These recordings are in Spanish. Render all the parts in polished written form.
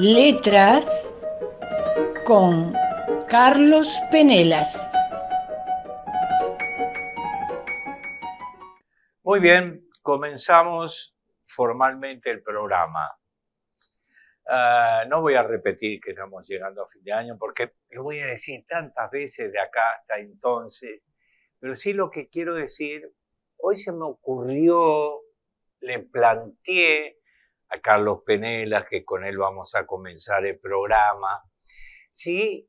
Letras con Carlos Penelas. Muy bien, comenzamos formalmente el programa. No voy a repetir que estamos llegando a fin de año porque lo voy a decir tantas veces de acá hasta entonces, pero sí lo que quiero decir, hoy se me ocurrió, le planteé a Carlos Penelas, que con él vamos a comenzar el programa. Sí,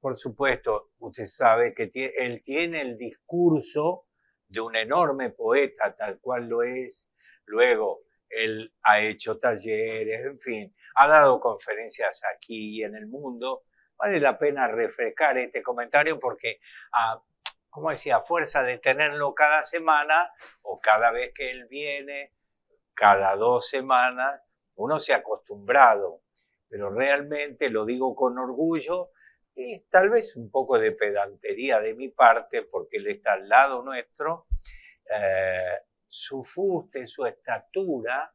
por supuesto, usted sabe que él tiene el discurso de un enorme poeta, tal cual lo es. Luego, él ha hecho talleres, en fin, ha dado conferencias aquí y en el mundo. Vale la pena refrescar este comentario porque, como decía, a fuerza de tenerlo cada semana o cada vez que él viene, cada 2 semanas, uno se ha acostumbrado. Pero realmente lo digo con orgullo y tal vez un poco de pedantería de mi parte, porque él está al lado nuestro. Su fuste, su estatura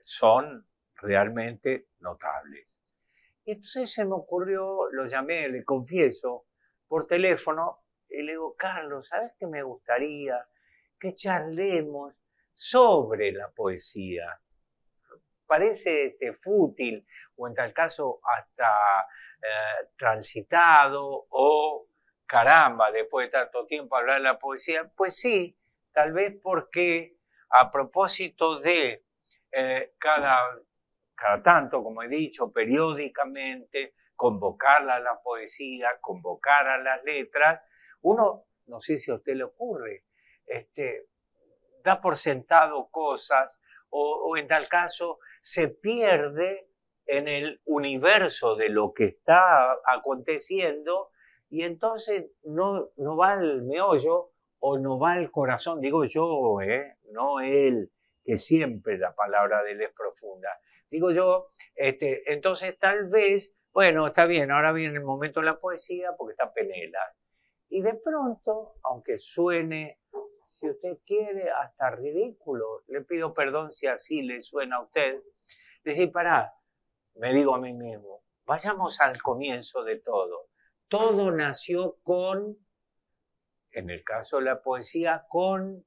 son realmente notables. Y entonces se me ocurrió, lo llamé, le confieso, por teléfono, y le digo, Carlos, ¿sabes qué me gustaría? Que charlemos sobre la poesía. Parece fútil o en tal caso hasta transitado o caramba, después de tanto tiempo hablar de la poesía. Pues sí, tal vez porque a propósito de cada tanto, como he dicho, periódicamente, convocar a la poesía, convocar a las letras, uno, no sé si a usted le ocurre, da por sentado cosas o en tal caso se pierde en el universo de lo que está aconteciendo y entonces no va al meollo o no va al corazón, digo yo, no él, que siempre la palabra de él es profunda. Digo yo, entonces tal vez, bueno, está bien, ahora viene el momento de la poesía porque está Penela. Y de pronto, aunque suene, si usted quiere, hasta ridículo, le pido perdón si así le suena a usted, decir, pará, me digo a mí mismo, vayamos al comienzo de todo. Todo nació con, en el caso de la poesía, con,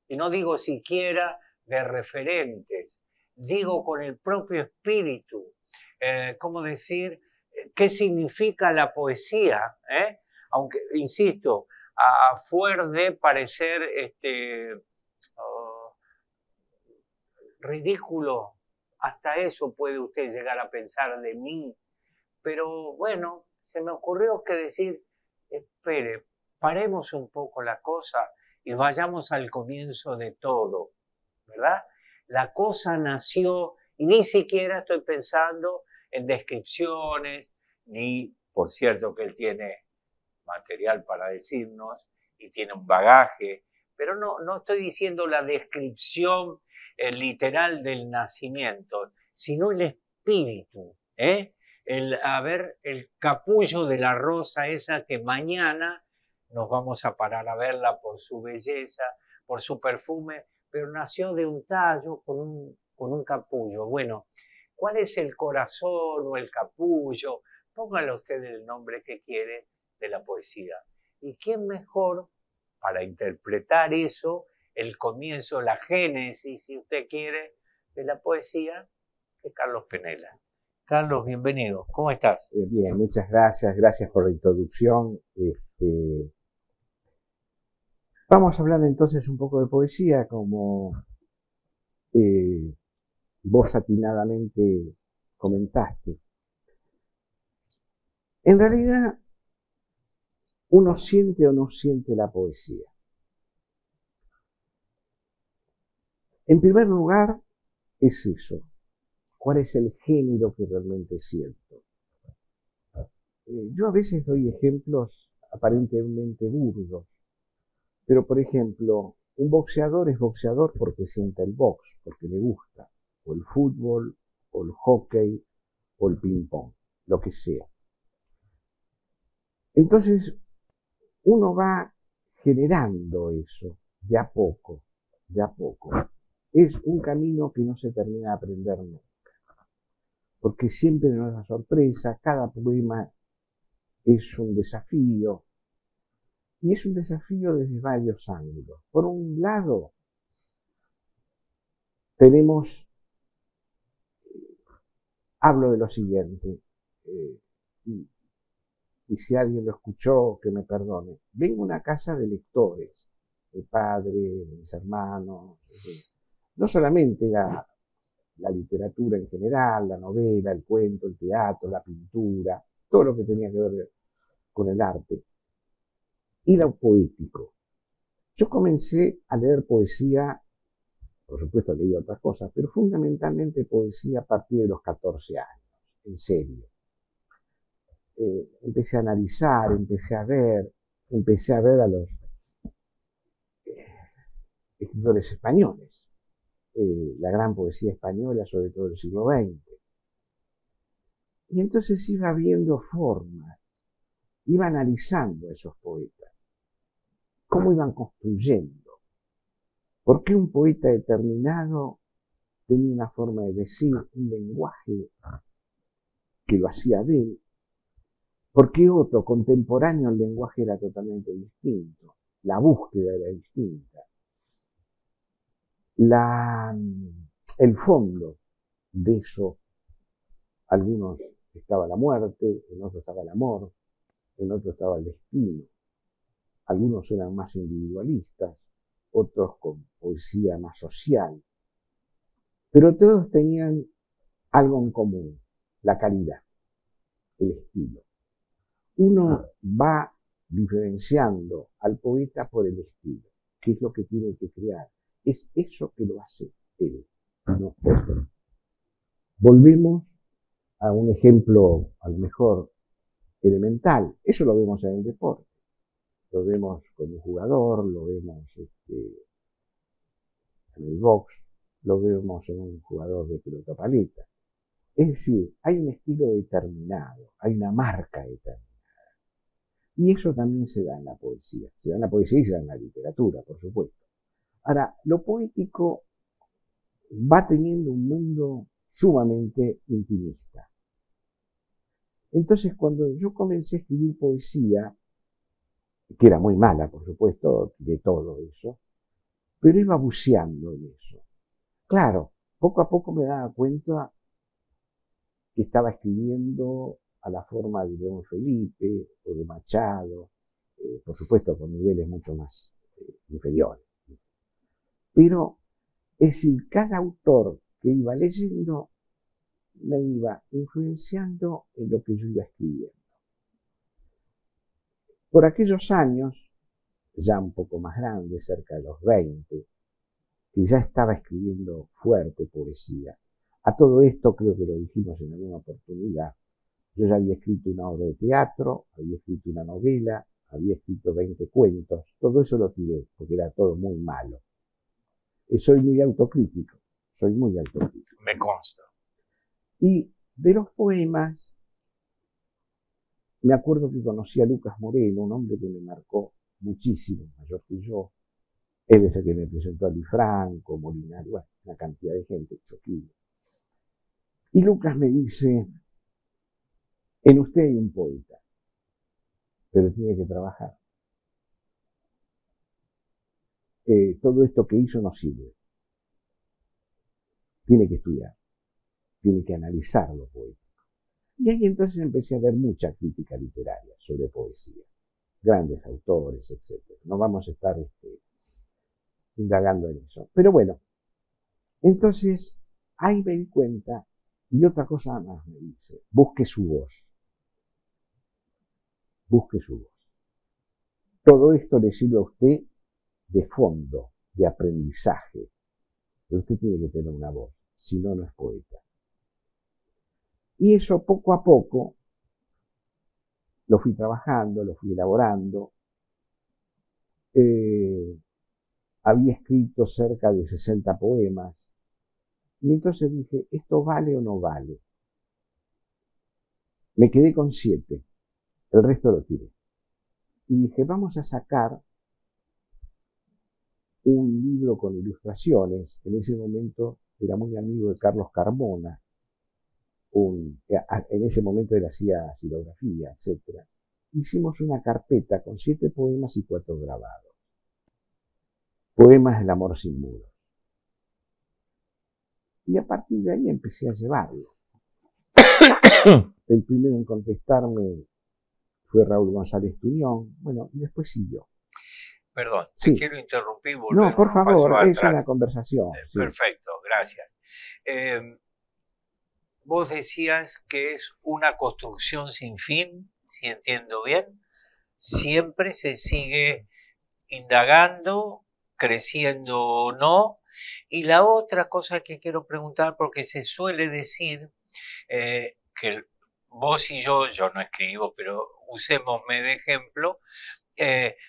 y no digo siquiera de referentes, digo con el propio espíritu. ¿Cómo decir? ¿Qué significa la poesía? Aunque, insisto, a fuer de parecer oh, ridículo, hasta eso puede usted llegar a pensar de mí. Pero bueno, se me ocurrió que decir, espere, paremos un poco la cosa y vayamos al comienzo de todo, ¿verdad? La cosa nació y ni siquiera estoy pensando en descripciones, ni, por cierto, que él tiene material para decirnos y tiene un bagaje, pero no estoy diciendo la descripción literal del nacimiento, sino el espíritu, el capullo de la rosa esa que mañana nos vamos a parar a verla por su belleza, por su perfume, pero nació de un tallo con un capullo. Bueno, ¿cuál es el corazón o el capullo? Póngale usted el nombre que quiere de la poesía. ¿Y quién mejor para interpretar eso, el comienzo, la génesis, si usted quiere, de la poesía, que Carlos Penela? Carlos, bienvenido. ¿Cómo estás? Bien, muchas gracias. Gracias por la introducción. Vamos a hablar entonces un poco de poesía, como vos atinadamente comentaste. En realidad, uno siente o no siente la poesía. En primer lugar, es eso. ¿Cuál es el género que realmente siento? Yo a veces doy ejemplos aparentemente burdos, pero por ejemplo, un boxeador es boxeador porque siente el box, porque le gusta, o el fútbol, o el hockey, o el ping-pong, lo que sea. Entonces, uno va generando eso, de a poco, de a poco. Es un camino que no se termina de aprender nunca. porque siempre nos da sorpresa, cada poema es un desafío, y es un desafío desde varios ángulos. Por un lado, hablo de lo siguiente, y si alguien lo escuchó, que me perdone. Vengo a una casa de lectores, mi padre, mis hermanos, no solamente la literatura en general, la novela, el cuento, el teatro, la pintura, todo lo que tenía que ver con el arte, y lo poético. Yo comencé a leer poesía, por supuesto leí otras cosas, pero fundamentalmente poesía a partir de los 14 años, en serio. Empecé a analizar, empecé a ver a los escritores españoles, la gran poesía española, sobre todo del siglo XX. Y entonces iba viendo formas, iba analizando a esos poetas, cómo iban construyendo, por qué un poeta determinado tenía una forma de decir, un lenguaje que lo hacía de él, porque otro, contemporáneo, el lenguaje era totalmente distinto, la búsqueda era distinta, el fondo de eso, algunos estaba la muerte, en otros estaba el amor, en otros estaba el destino, algunos eran más individualistas, otros con poesía más social, pero todos tenían algo en común, la calidad, el estilo. Uno va diferenciando al poeta por el estilo, qué es lo que tiene que crear. Es eso que lo hace él, no otro. Volvemos a un ejemplo, a lo mejor, elemental. Eso lo vemos en el deporte. Lo vemos con un jugador, lo vemos en el box, lo vemos en un jugador de pelota paleta. Es decir, hay un estilo determinado, hay una marca determinada. Y eso también se da en la poesía. Se da en la poesía y se da en la literatura, por supuesto. Ahora, lo poético va teniendo un mundo sumamente intimista. Entonces, cuando yo comencé a escribir poesía, que era muy mala, por supuesto, de todo eso, pero iba buceando en eso. Claro, poco a poco me daba cuenta que estaba escribiendo a la forma de León Felipe o de Machado, por supuesto con niveles mucho más inferiores. Pero, es decir, cada autor que iba leyendo me iba influenciando en lo que yo iba escribiendo. Por aquellos años, ya un poco más grande, cerca de los 20, que ya estaba escribiendo fuerte poesía. A todo esto, creo que lo dijimos en alguna oportunidad, yo ya había escrito una obra de teatro, había escrito una novela, había escrito 20 cuentos, todo eso lo tiré, porque era todo muy malo. Soy muy autocrítico. Me consta. Y de los poemas, me acuerdo que conocí a Lucas Moreno, un hombre que me marcó muchísimo, mayor que yo. Él es el que me presentó a Luis Franco, Molinari, bueno, una cantidad de gente, Choquillo. Y Lucas me dice, en usted hay un poeta, pero tiene que trabajar. Todo esto que hizo no sirve. Tiene que estudiar, tiene que analizar lo poético. Y ahí entonces empecé a ver mucha crítica literaria sobre poesía, grandes autores, etc. No vamos a estar indagando en eso. Pero bueno, entonces ahí me di cuenta, y otra cosa más me dice, busque su voz. Busque su voz. Todo esto le sirve a usted de fondo, de aprendizaje. Pero usted tiene que tener una voz, si no, no es poeta. Y eso poco a poco lo fui trabajando, lo fui elaborando. Había escrito cerca de 60 poemas. Y entonces dije, ¿esto vale o no vale? Me quedé con 7. El resto lo tiré. Y dije, vamos a sacar un libro con ilustraciones. En ese momento era muy amigo de Carlos Carmona, en ese momento él hacía xilografía, etc. Hicimos una carpeta con 7 poemas y 4 grabados. Poemas del amor sin muros. Y a partir de ahí empecé a llevarlo. El primero en contestarme fue Raúl González Tuñón, bueno, y después siguió. Perdón, Sí. te quiero interrumpir. No, por favor, es atrás. una conversación. Sí. Perfecto, gracias. Vos decías que es una construcción sin fin, si entiendo bien. Siempre se sigue indagando, creciendo o no. Y la otra cosa que quiero preguntar, porque se suele decir que vos y yo no escribo, pero usémosme de ejemplo,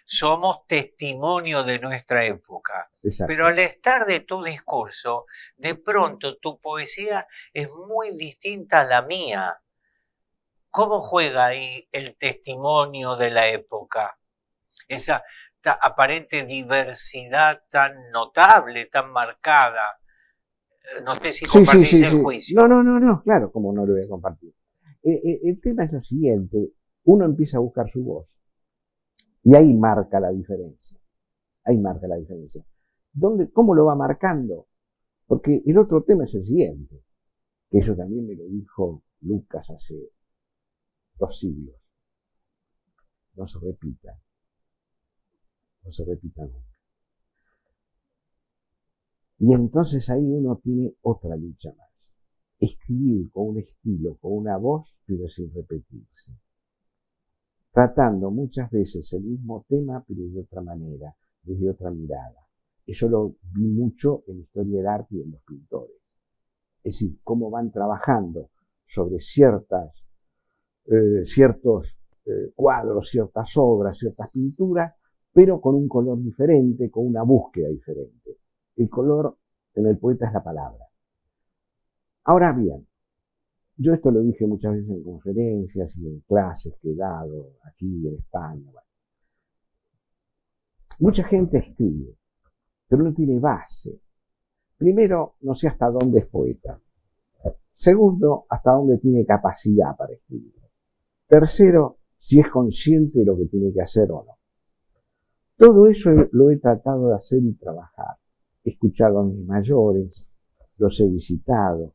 somos testimonio de nuestra época. Exacto. Pero al estar de tu discurso, de pronto tu poesía es muy distinta a la mía. ¿Cómo juega ahí el testimonio de la época? Esa aparente diversidad tan notable, tan marcada. No sé si compartís el juicio. No, claro, como no lo voy a compartir. El tema es lo siguiente, uno empieza a buscar su voz y ahí marca la diferencia. ¿Cómo lo va marcando? Porque el otro tema es el siguiente, que eso también me lo dijo Lucas hace 2 siglos. No se repita nunca. Y entonces ahí uno tiene otra lucha más. Escribir con un estilo, con una voz, pero sin repetirse. Tratando muchas veces el mismo tema, pero de otra manera, desde otra mirada. Eso lo vi mucho en la historia del arte y en los pintores. Es decir, cómo van trabajando sobre ciertos cuadros, ciertas obras, ciertas pinturas, pero con un color diferente, con una búsqueda diferente. El color en el poeta es la palabra. Ahora bien, yo esto lo dije muchas veces en conferencias y en clases que he dado aquí en España. Bueno. Mucha gente escribe, pero no tiene base. Primero, no sé hasta dónde es poeta. Segundo, hasta dónde tiene capacidad para escribir. Tercero, si es consciente de lo que tiene que hacer o no. Todo eso lo he tratado de hacer y trabajar. He escuchado a mis mayores, los he visitado,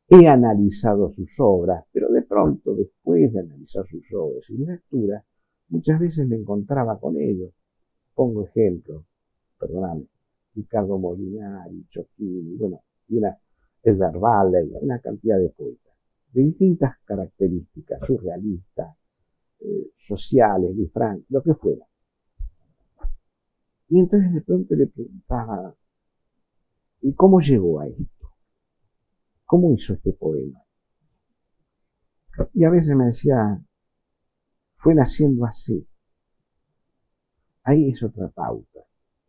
he analizado sus obras, pero de pronto, después de analizar sus obras y mi lectura, muchas veces me encontraba con ellos. Pongo ejemplos, perdóname, Ricardo Molinari, Chocchini, bueno, y Edgar Valley, una cantidad de poetas, de distintas características, surrealistas, sociales, Luis Frank, lo que fuera. Y entonces de pronto le preguntaba, ¿y cómo llegó a esto? ¿Cómo hizo este poema? Y a veces me decía, fue naciendo así. Ahí es otra pauta.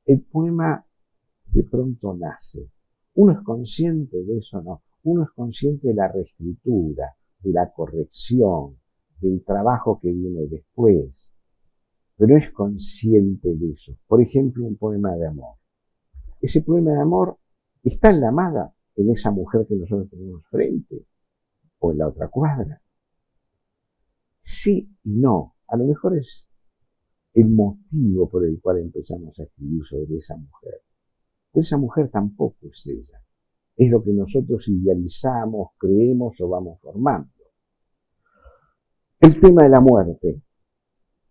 El poema de pronto nace. Uno es consciente de eso, no. Uno es consciente de la reescritura, de la corrección, del trabajo que viene después. Pero es consciente de eso. Por ejemplo, un poema de amor. Ese poema de amor está en la amada, en esa mujer que nosotros tenemos frente, o en la otra cuadra. Sí y no. A lo mejor es el motivo por el cual empezamos a escribir sobre esa mujer. Pero esa mujer tampoco es ella. Es lo que nosotros idealizamos, creemos o vamos formando. El tema de la muerte,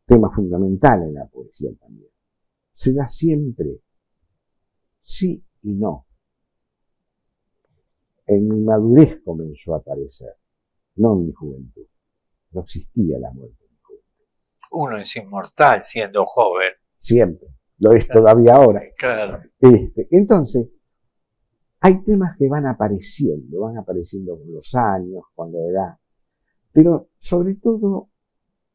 tema fundamental en la poesía también, se da siempre sí y no. En mi madurez comenzó a aparecer, no en mi juventud. No existía la muerte en mi juventud. Uno es inmortal siendo joven. Siempre. Lo es todavía ahora. Claro. Entonces, hay temas que van apareciendo con los años, con la edad. Pero, sobre todo,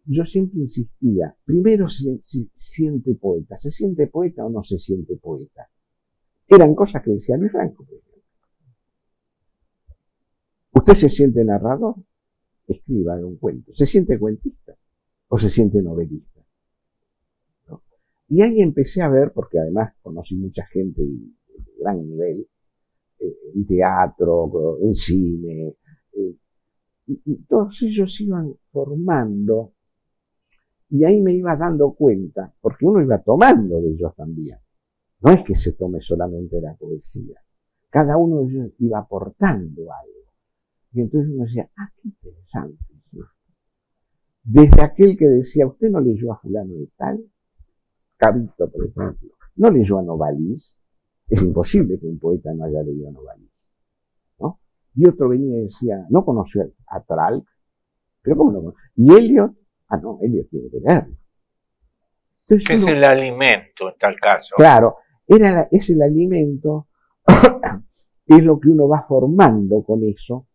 yo siempre insistía, primero si siente poeta. ¿Se siente poeta o no se siente poeta? Eran cosas que decía Luis Franco, por ejemplo. ¿Usted se siente narrador? Escriba un cuento. ¿Se siente cuentista o se siente novelista? ¿No? Y ahí empecé a ver, porque además conocí mucha gente de gran nivel, en teatro, en cine, y todos ellos iban formando, y ahí me iba dando cuenta, porque uno iba tomando de ellos también. No es que se tome solamente la poesía. Cada uno de ellos iba aportando algo. Y entonces uno decía, qué interesante es esto. Desde aquel que decía, usted no leyó a fulano de tal, Cavito, por ejemplo, no leyó a Novalis, es imposible que un poeta no haya leído a Novalis, ¿no? Y otro venía y decía, no conoció a Tralc, pero ¿cómo no conoció? Y Eliot, no, Eliot tiene que leerlo. Entonces, ¿qué es el alimento en tal caso? Claro, es el alimento, es lo que uno va formando con eso,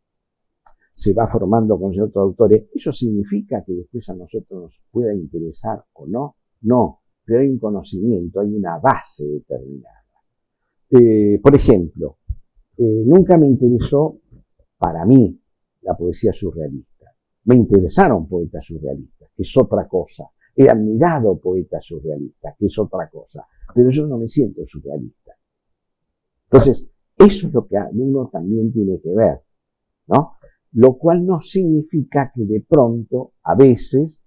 se va formando con otros autores. ¿Eso significa que después a nosotros nos pueda interesar o no? No, pero hay un conocimiento, hay una base determinada. Por ejemplo, nunca me interesó, para mí, la poesía surrealista. Me interesaron poetas surrealistas, que es otra cosa. He admirado poetas surrealistas, que es otra cosa. Pero yo no me siento surrealista. Entonces, eso es lo que uno también tiene que ver, ¿no? Lo cual no significa que de pronto, a veces,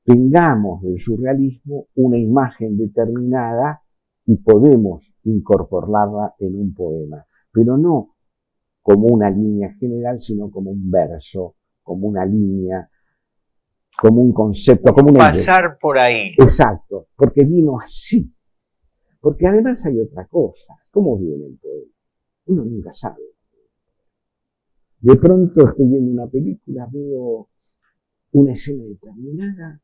tengamos del surrealismo una imagen determinada y podemos incorporarla en un poema, pero no como una línea general, sino como un verso, como una línea, como un concepto, como una pasar idea. Por ahí. Exacto, porque vino así. Porque además hay otra cosa. ¿Cómo viene el poema? Uno nunca sabe. De pronto estoy viendo una película, veo una escena determinada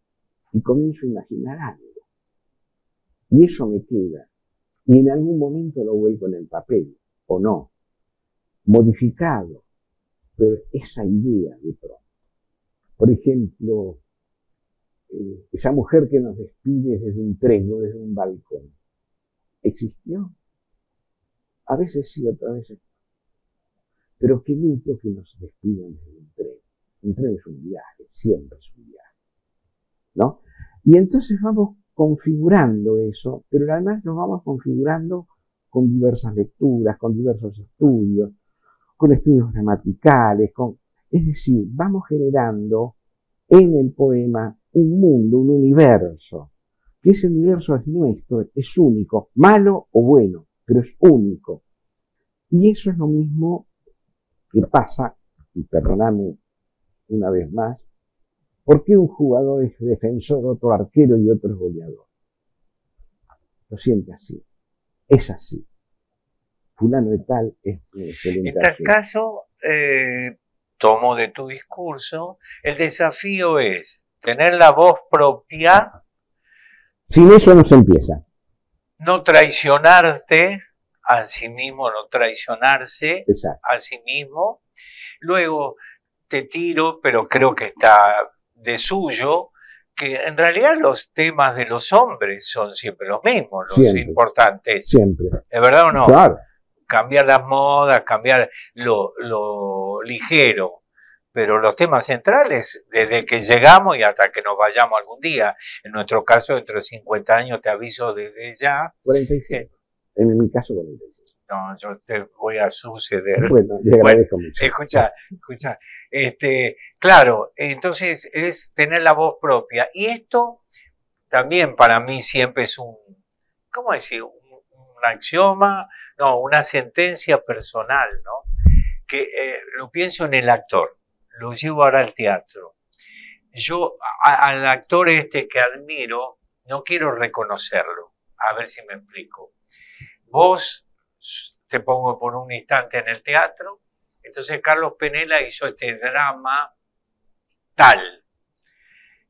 y comienzo a imaginar algo. Y eso me queda. Y en algún momento lo vuelvo en el papel, o no. Modificado. Pero esa idea de pronto. Por ejemplo, esa mujer que nos despide desde un tren o desde un balcón. ¿Existió? A veces sí, otras veces no. Pero qué lindo que nos despidan desde un tren. Un tren es un viaje, siempre es un viaje, ¿no? Y entonces vamos configurando eso, pero además nos vamos configurando con diversas lecturas, con diversos estudios, con estudios gramaticales, es decir, vamos generando en el poema un mundo, un universo, que ese universo es nuestro, es único, malo o bueno, pero es único. Y eso es lo mismo que pasa, y perdóname una vez más, ¿por qué un jugador es defensor, otro arquero y otro es goleador? Lo siente así, es así. Fulano de tal es excelente. En tal caso, tomo de tu discurso, el desafío es tener la voz propia. Sin eso no se empieza. No traicionarte a sí mismo, no traicionarse Exacto. a sí mismo. Luego te tiro, pero creo que está de suyo, que en realidad los temas de los hombres son siempre los mismos, los siempre, importantes. Siempre. ¿Es verdad o no? Claro. Cambiar las modas, cambiar lo ligero, pero los temas centrales, desde que llegamos y hasta que nos vayamos algún día, en nuestro caso, dentro de 50 años, te aviso desde ya. 45. En mi caso, 45. No, yo te voy a suceder. Bueno, le agradezco mucho. Escucha. Claro, entonces es tener la voz propia. Y esto también para mí siempre es ¿cómo decir? Un axioma, no, una sentencia personal, ¿no? Que lo pienso en el actor, lo llevo ahora al teatro. Yo al actor que admiro, no quiero reconocerlo, a ver si me explico. Vos, te pongo por un instante en el teatro, entonces Carlos Penella hizo este drama tal.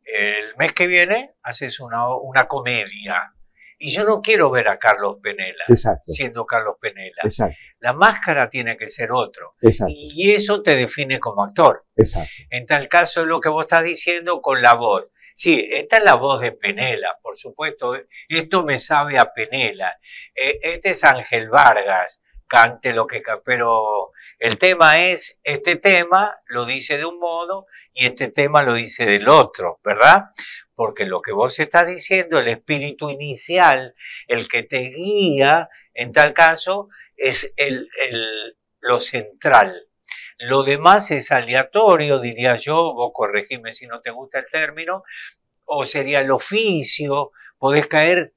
El mes que viene haces una comedia. Y yo no quiero ver a Carlos Penella siendo Carlos Penella. Exacto. La máscara tiene que ser otro. Exacto. Y eso te define como actor. Exacto. En tal caso es lo que vos estás diciendo con la voz. Sí, esta es la voz de Penella, por supuesto. Esto me sabe a Penella. Este es Ángel Vargas. Cante lo que... Pero el tema es, este tema lo dice de un modo y este tema lo dice del otro, ¿verdad? Porque lo que vos estás diciendo, el espíritu inicial, el que te guía, en tal caso, es lo central. Lo demás es aleatorio, diría yo, vos corregime si no te gusta el término, o sería el oficio, podés caer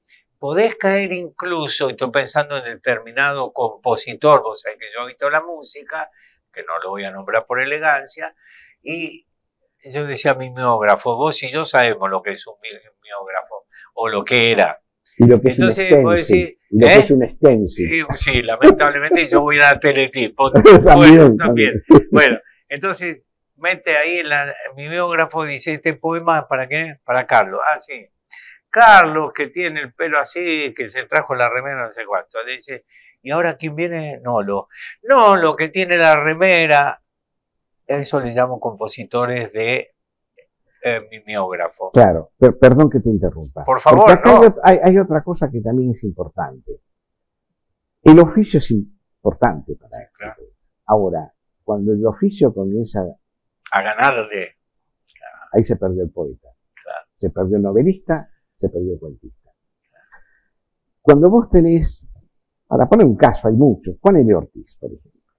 incluso, y estoy pensando en determinado compositor, vos sabés que yo he visto la música, que no lo voy a nombrar por elegancia, y yo decía mimeógrafo, vos y yo sabemos lo que es un mimeógrafo, o lo que era. Y lo que Entonces, es un stencil. Y lo que es un stencil. Sí, lamentablemente yo voy a la teletipo. También. Bueno, entonces, mete ahí el mimeógrafo, dice, ¿este poema para qué? Para Carlos. Ah, sí. Carlos, que tiene el pelo así, que se trajo la remera, no sé cuánto. Dice, ¿y ahora quién viene? Nolo. Nolo, que tiene la remera. Eso le llamo compositores de mimeógrafo. Claro, perdón que te interrumpa. Por favor, acá no. hay otra cosa que también es importante. El oficio es importante para esto. Claro. Ahora, cuando el oficio comienza a ganarle, claro, ahí se perdió el poeta. Claro. Se perdió el novelista, se perdió el cuentista. Claro. Cuando vos tenés, para poner un caso, hay muchos. Juan L. Ortiz, por ejemplo.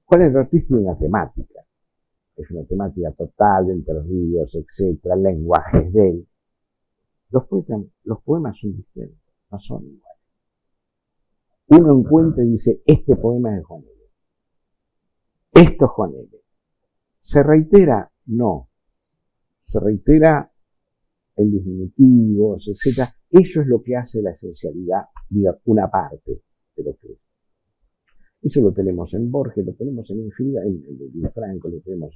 Juan L. Ortiz tiene una temática. Es una temática total de Entre Ríos, etcétera, lenguajes de él. Los poemas son distintos, no son iguales. Uno encuentra y dice, este poema es de Juan L. Esto es Juan L. ¿Se reitera? No. Se reitera en diminutivos, etcétera. Eso es lo que hace la esencialidad, diga, una parte de lo que es. Eso lo tenemos en Borges, lo tenemos en infinidad, en Franco, lo tenemos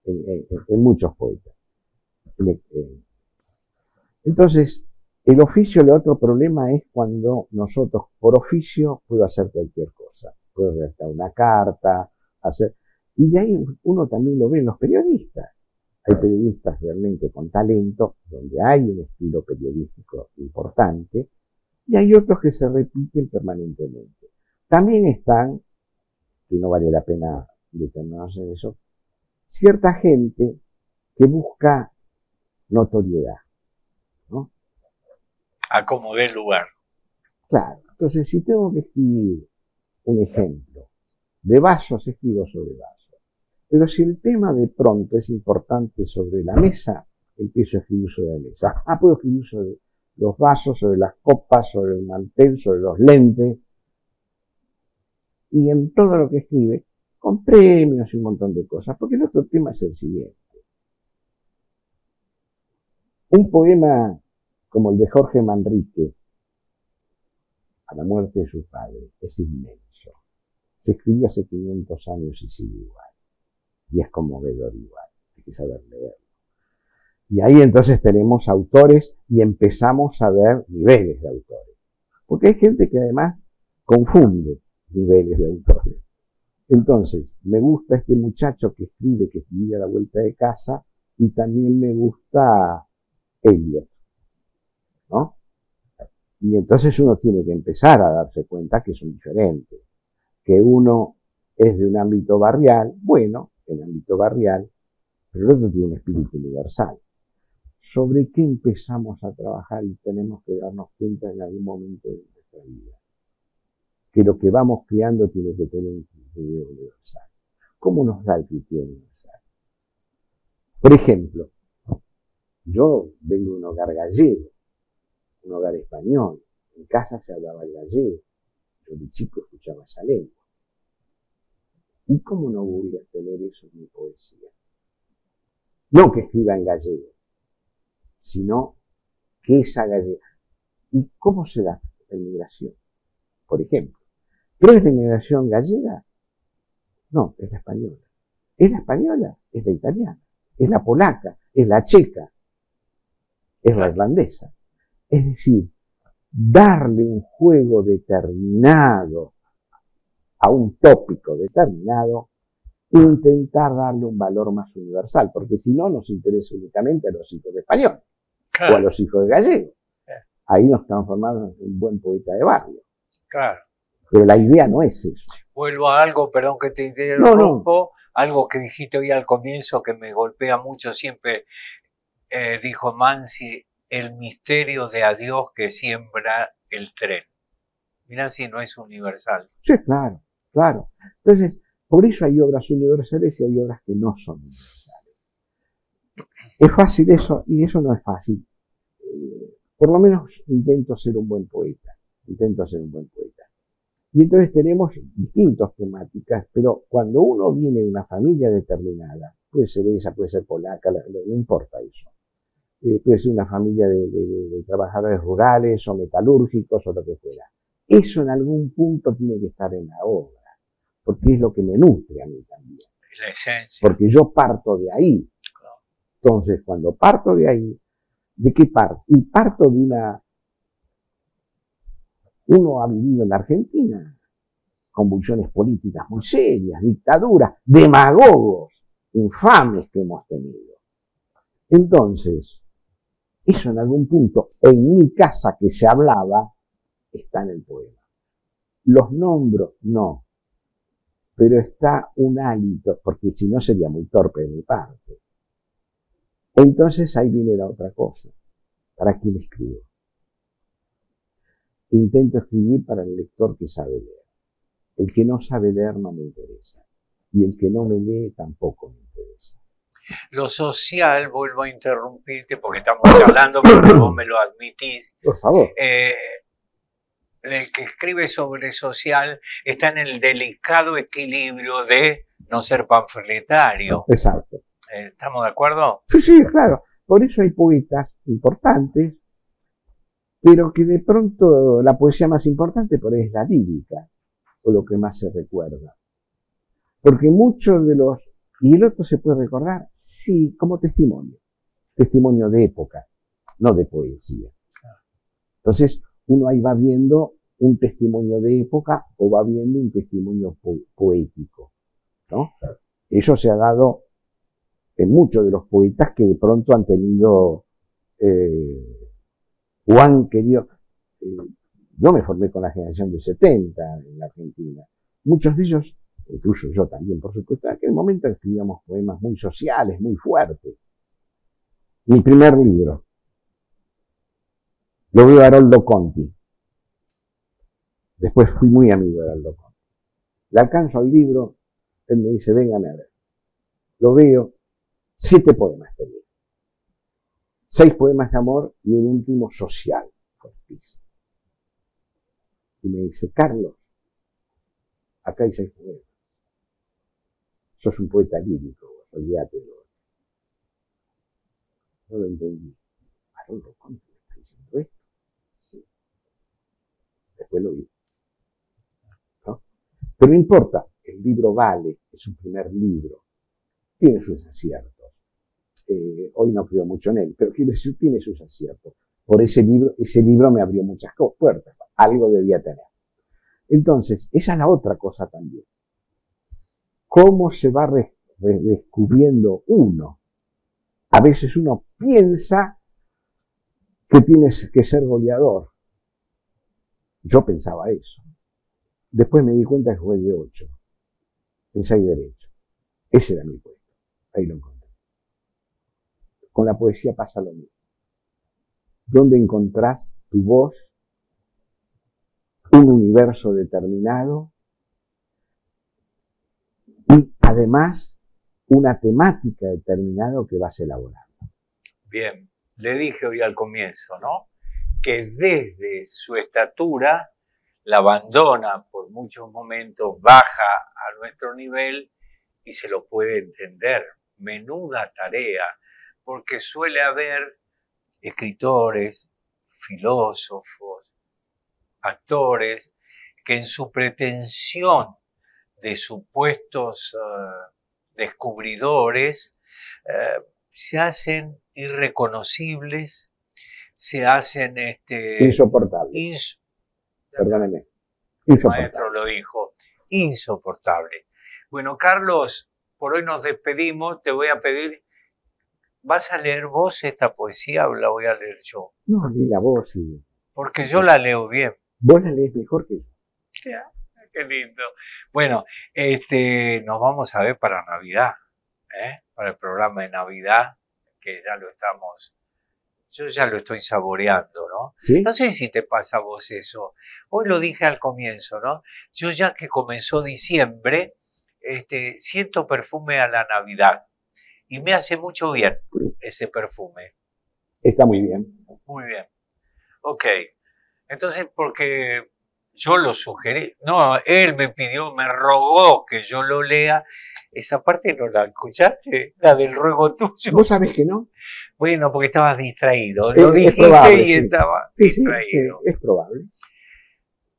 en muchos poetas. Entonces, el oficio, el otro problema es cuando nosotros, por oficio, puedo hacer cualquier cosa. Puedo redactar una carta, y de ahí uno también lo ve en los periodistas. Hay periodistas realmente con talento, donde hay un estilo periodístico importante, y hay otros que se repiten permanentemente. También están, que no vale la pena detenernos en eso, cierta gente que busca notoriedad, ¿no? A como dé lugar. Claro, entonces si tengo que escribir un ejemplo de vasos, escribo sobre vasos. Pero si el tema de pronto es importante sobre la mesa, empiezo a escribir sobre la mesa. Puedo escribir sobre los vasos, sobre las copas, sobre el mantel, sobre los lentes. Y en todo lo que escribe, con premios y un montón de cosas, porque el otro tema es el siguiente. Un poema como el de Jorge Manrique, a la muerte de su padre, es inmenso. Se escribió hace 500 años y sigue igual. Y es conmovedor igual, hay que saber leerlo. Y ahí entonces tenemos autores y empezamos a ver niveles de autores. Porque hay gente que además confunde niveles de autores. Entonces, me gusta este muchacho que escribe a la vuelta de casa, y también me gusta Eliot, ¿no? Y entonces uno tiene que empezar a darse cuenta que son diferentes, que uno es de un ámbito barrial, bueno, el ámbito barrial, pero el otro tiene un espíritu universal. ¿Sobre qué empezamos a trabajar? Y tenemos que darnos cuenta en algún momento de nuestra vida que lo que vamos creando tiene que tener un criterio universal. ¿Cómo nos da el criterio universal? Por ejemplo, yo vengo de un hogar gallego, un hogar español. En casa se hablaba el gallego. Yo de chico escuchaba esa lengua. ¿Y cómo no voy a tener eso en mi poesía? No que escriba en gallego, sino que esa gallega. ¿Y cómo se da la inmigración? Por ejemplo, ¿pero es la inmigración gallega? No, es la española. ¿Es la española? Es la italiana. Es la polaca, es la checa, es la irlandesa. Es decir, darle un juego determinado a un tópico determinado e intentar darle un valor más universal, porque si no nos interesa únicamente a los hijos de español, claro, o a los hijos de gallego. Ahí nos transformamos en un buen poeta de barrio. Claro. Pero la idea no es eso. Vuelvo a algo, perdón que te interrumpo, algo que dijiste hoy al comienzo que me golpea mucho siempre, dijo Mansi, el misterio de adiós que siembra el tren. Mirá si no es universal. Sí, claro, claro. Entonces, Por eso hay obras universales y hay obras que no son universales. ¿Es fácil eso? Y eso no es fácil. Por lo menos intento ser un buen poeta. Intento ser un buen poeta. Y entonces tenemos distintas temáticas, pero cuando uno viene de una familia determinada, puede ser esa, puede ser polaca, no importa eso. Puede ser una familia de trabajadores rurales o metalúrgicos o lo que fuera. Eso en algún punto tiene que estar en la obra, porque es lo que me nutre a mí también. Es la esencia. Porque yo parto de ahí. Entonces, cuando parto de ahí, ¿de qué parto? Y parto de una... Uno ha vivido en la Argentina convulsiones políticas muy serias, dictaduras, demagogos infames que hemos tenido. Entonces, eso en algún punto, en mi casa que se hablaba, está en el poema. Los nombro, no, pero está un hálito, porque si no sería muy torpe de mi parte. Entonces ahí viene la otra cosa. ¿Para quién escribo? Intento escribir para el lector que sabe leer. El que no sabe leer no me interesa. Y el que no me lee tampoco me interesa. Lo social, vuelvo a interrumpirte porque estamos hablando, porque vos me lo admitís. Por favor. El que escribe sobre social está en el delicado equilibrio de no ser panfletario. Exacto. ¿Estamos de acuerdo? Sí, sí, claro. Por eso hay poetas importantes, pero que de pronto la poesía más importante por ahí es la lírica, o lo que más se recuerda. Porque muchos de los... Y el otro se puede recordar, sí, como testimonio. Testimonio de época, no de poesía. Entonces, uno ahí va viendo un testimonio de época o va viendo un testimonio poético, ¿no? Eso se ha dado en muchos de los poetas que de pronto han tenido o han querido... yo me formé con la generación del 70 en la Argentina. Muchos de ellos, incluso yo también, por supuesto, en aquel momento escribíamos poemas muy sociales, muy fuertes. Mi primer libro lo veo a Haroldo Conti. Después fui muy amigo de Haroldo Conti. Le alcanzo al libro, él me dice, véngame a ver. Lo veo, 7 poemas tenía. 6 poemas de amor y un último social, fortísimo. Y me dice, Carlos, acá hay 6 poemas. Sos un poeta lírico, olvídate de lo otro. No lo entendí. Haroldo Conti me está diciendo esto. Sí. Después lo vi. ¿No? Pero no importa, el libro vale, es un primer libro. Tiene sus aciertos. Hoy no creo mucho en él, pero quiero decir, tiene sus aciertos. Por ese libro me abrió muchas puertas. Algo debía tener. Entonces, esa es la otra cosa también. ¿Cómo se va descubriendo uno? A veces uno piensa que tienes que ser goleador. Yo pensaba eso. Después me di cuenta que jugué de 8. Pensé derecho. Ese era mi puesto. Ahí lo encontré. Con la poesía pasa lo mismo. ¿Dónde encontrás tu voz? Un universo determinado y además una temática determinada que vas elaborando. Bien, le dije hoy al comienzo, ¿no? Que desde su estatura la abandona por muchos momentos, baja a nuestro nivel y se lo puede entender. Menuda tarea, porque suele haber escritores, filósofos, actores, que en su pretensión de supuestos descubridores se hacen irreconocibles, se hacen insoportables. Perdóneme. El maestro lo dijo, insoportable. Bueno, Carlos, por hoy nos despedimos. Te voy a pedir, ¿vas a leer vos esta poesía o la voy a leer yo? No, lee la voz. Porque yo la leo bien. Vos la lees mejor que yo. Qué lindo. Bueno, nos vamos a ver para Navidad, para el programa de Navidad, que ya lo estamos, yo ya lo estoy saboreando, ¿no? ¿Sí? No sé si te pasa a vos eso. Hoy lo dije al comienzo, ¿no? Yo ya que comenzó diciembre, siento perfume a la Navidad y me hace mucho bien ese perfume. Está muy bien. Muy bien. Ok. Entonces, porque yo lo sugerí, no, él me pidió, me rogó que yo lo lea. Esa parte no la escuchaste, la del ruego tuyo. ¿Vos sabés que no? Bueno, porque estabas distraído. Lo dijiste probable, y sí. estaba Sí, distraído. es probable.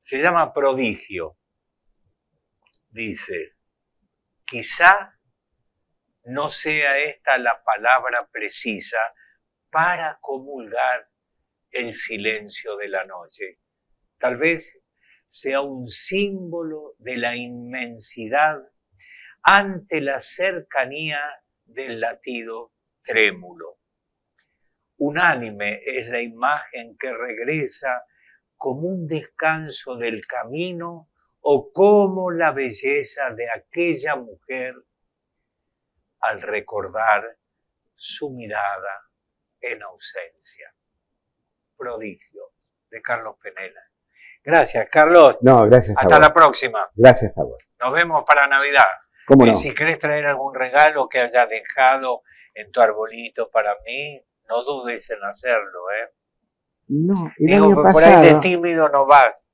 Se llama Prodigio. Dice, quizá no sea esta la palabra precisa para comulgar el silencio de la noche. Tal vez sea un símbolo de la inmensidad ante la cercanía del latido trémulo. Unánime es la imagen que regresa como un descanso del camino o como la belleza de aquella mujer al recordar su mirada en ausencia. Prodigio, de Carlos Penela. Gracias, Carlos. No, gracias a vos. Hasta la próxima. Gracias a vos. Nos vemos para Navidad. ¿Cómo no? Y si querés traer algún regalo que hayas dejado en tu arbolito para mí, no dudes en hacerlo, ¿eh? No, el Digo, año por ahí de pasado... tímido no vas.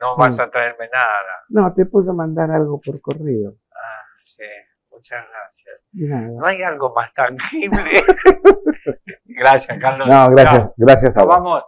No Sí. vas a traerme nada. No, te puedo mandar algo por correo. Ah, sí. Muchas gracias. De nada. ¿No hay algo más tangible? Gracias, Carlos. No, gracias a Nos vos. vamos.